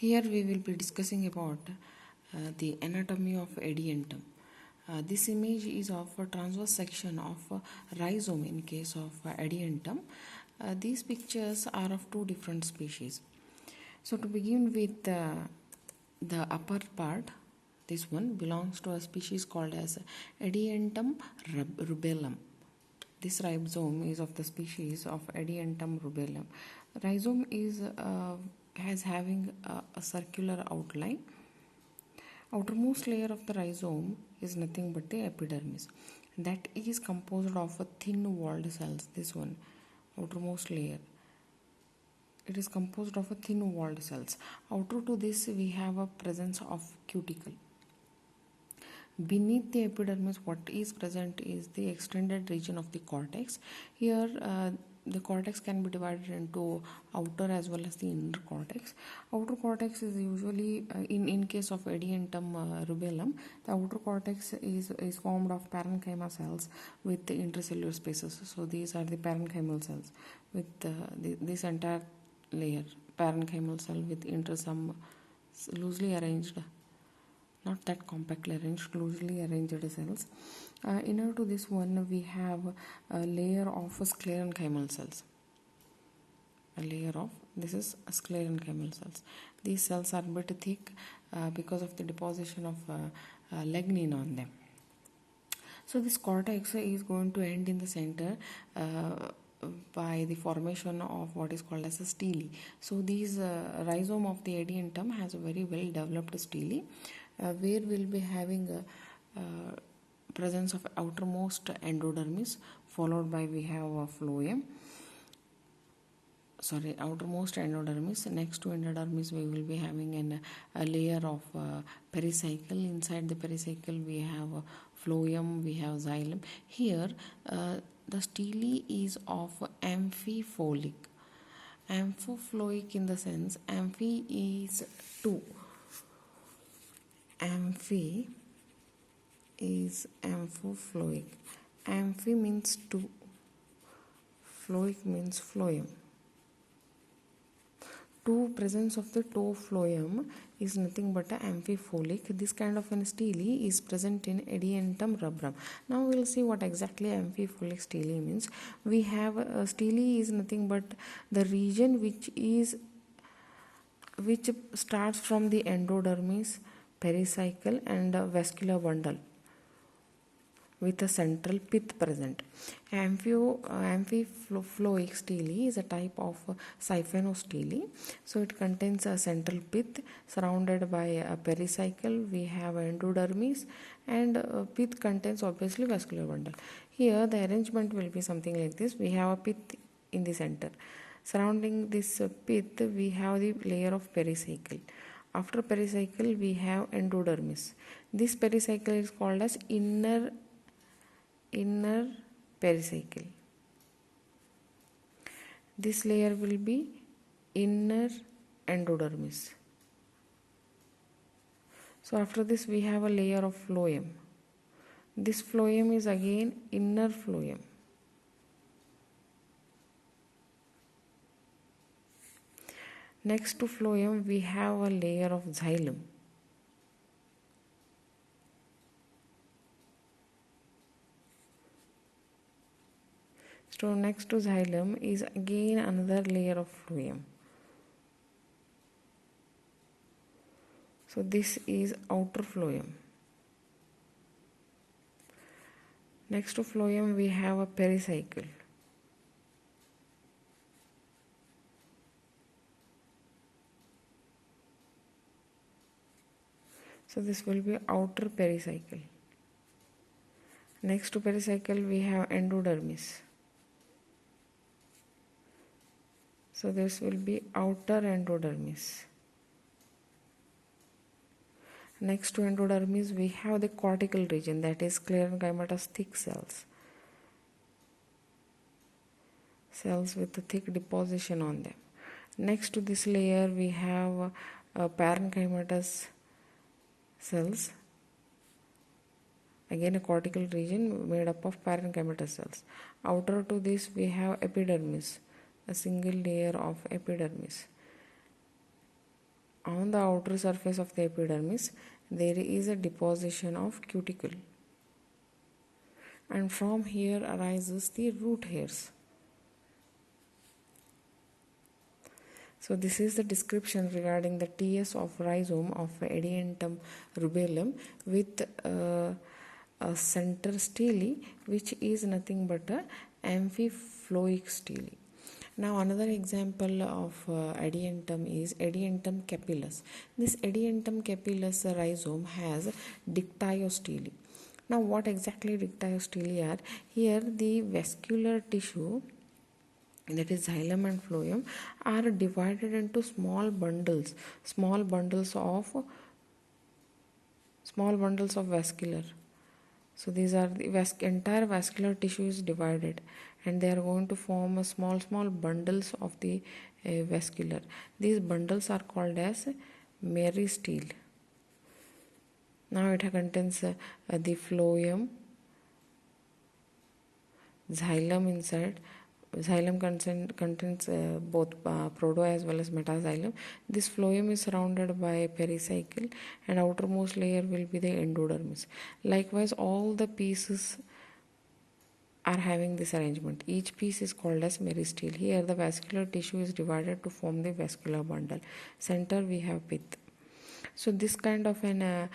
Here we will be discussing about the anatomy of Adiantum. This image is of a transverse section of rhizome in case of Adiantum. These pictures are of two different species. So to begin with the upper part, this one belongs to a species called as Adiantum rubellum. This rhizome is of the species of Adiantum rubellum. Rhizome is has having a circular outline. Outermost layer of the rhizome is nothing but the epidermis. That is composed of a thin-walled cells. This one, outermost layer. It is composed of a thin-walled cells. Outer to this, we have a presence of cuticle. Beneath the epidermis, what is present is the extended region of the cortex. Here, the cortex can be divided into outer as well as the inner cortex. Outer cortex is usually, in case of Adiantum rubellum, the outer cortex is formed of parenchyma cells with the intracellular spaces. So these are the parenchymal cells with this entire layer, parenchymal cell with some loosely arranged, not that compactly arranged, loosely arranged cells. Inner to this one, we have a layer of sclerenchymal cells. This is sclerenchymal cells. These cells are a bit thick because of the deposition of lignin on them. So this cortex is going to end in the center by the formation of what is called as a stele. So these rhizome of the Adiantum has a very well developed stele, where we'll be having a presence of outermost endodermis, followed by we have a phloem. Outermost endodermis. Next to endodermis, we will be having a layer of pericycle. Inside the pericycle, we have a phloem, we have xylem. Here, the stele is of amphiphotic. Amphiphotic in the sense, amphi is 2. Amphi is amphiphotic. Amphi means 2. Phloic means phloem. Presence of the toe phloem is nothing but an amphiphotic. This kind of an stele is present in Adiantum rubrum. Now we will see what exactly amphiphotic stele means. We have a stele is nothing but the region which starts from the endodermis, pericycle and vascular bundle with a central pith present. Amphiphotic stele is a type of siphenostele. So it contains a central pith surrounded by a pericycle. We have endodermis, and pith contains obviously vascular bundle. Here the arrangement will be something like this. We have a pith in the center. Surrounding this pith, we have the layer of pericycle. After pericycle, we have endodermis. This pericycle is called as inner pericycle. This layer will be inner endodermis. So after this, we have a layer of phloem. This phloem is again inner phloem. Next to phloem, we have a layer of xylem. So next to xylem is again another layer of phloem. So this is outer phloem. Next to phloem, we have a pericycle. So this will be outer pericycle. Next to pericycle, we have endodermis. So this will be outer endodermis. Next to endodermis, we have the cortical region, that is sclerenchymatous thick cells. Cells with a thick deposition on them. Next to this layer, we have parenchymatous cells. Again a cortical region made up of parenchymatous cells. Outer to this, we have epidermis, a single layer of epidermis. On the outer surface of the epidermis, there is a deposition of cuticle, and from here arises the root hairs. So this is the description regarding the T.S of Rhizome of Adiantum rubellum with a center stele, which is nothing but a amphiploic stele. Now another example of Adiantum is Adiantum capillus. This Adiantum capillus rhizome has dictyostele. Now what exactly dictyostele are? Here the vascular tissue, that is xylem and phloem, are divided into small bundles of vascular. So these are the entire vascular tissue is divided, and they are going to form a small bundles of the vascular. These bundles are called as meristele. Now it contains the phloem, xylem inside. Xylem contains both proto as well as metaxylem. This phloem is surrounded by a pericycle, and outermost layer will be the endodermis. Likewise, all the pieces are having this arrangement. Each piece is called as meristele. Here the vascular tissue is divided to form the vascular bundle. Center we have pith. So this kind of an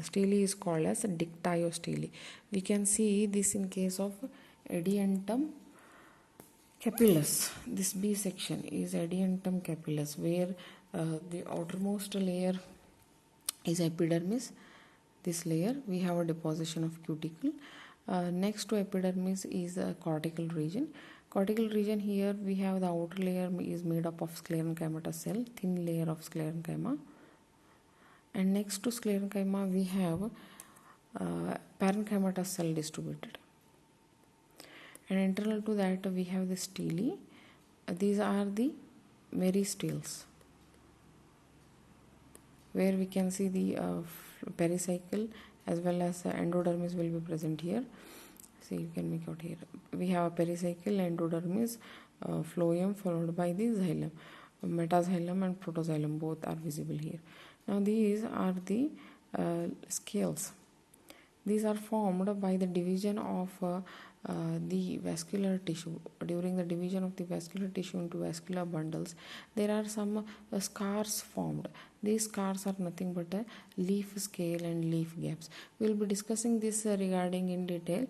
stele is called as dictyostele. We can see this in case of Adiantum capillus. This B section is Adiantum capillus, where the outermost layer is epidermis. This layer we have a deposition of cuticle. Next to epidermis is a cortical region. Cortical region, here we have the outer layer is made up of sclerenchymatous cell, thin layer of sclerenchyma, and next to sclerenchyma we have parenchymatous cell distributed, and internal to that we have the stele. These are the meristeles, where we can see the pericycle as well as endodermis will be present here. See, you can make out here. We have a pericycle, endodermis, phloem, followed by the xylem. Metaxylem and protoxylem both are visible here. Now these are the scales. These are formed by the division of the vascular tissue. During the division of the vascular tissue into vascular bundles, there are some scars formed. These scars are nothing but a leaf scale and leaf gaps. We will be discussing this regarding in detail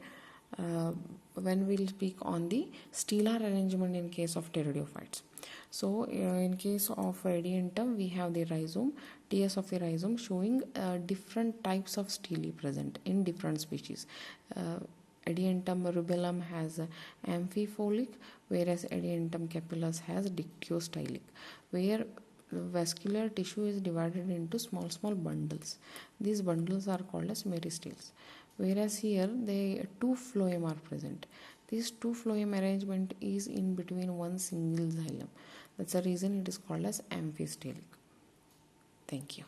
when we will speak on the stellar arrangement in case of pteridophytes. So in case of Adiantum, we have the rhizome, T.S of the rhizome, showing different types of stele present in different species. Adiantum rubellum has amphiploic, whereas Adiantum capillus has dictyostelic, where vascular tissue is divided into small bundles. These bundles are called as meristeles, whereas here the two phloem are present. This two phloem arrangement is in between one single xylem. That's the reason it is called as amphistelic. Thank you.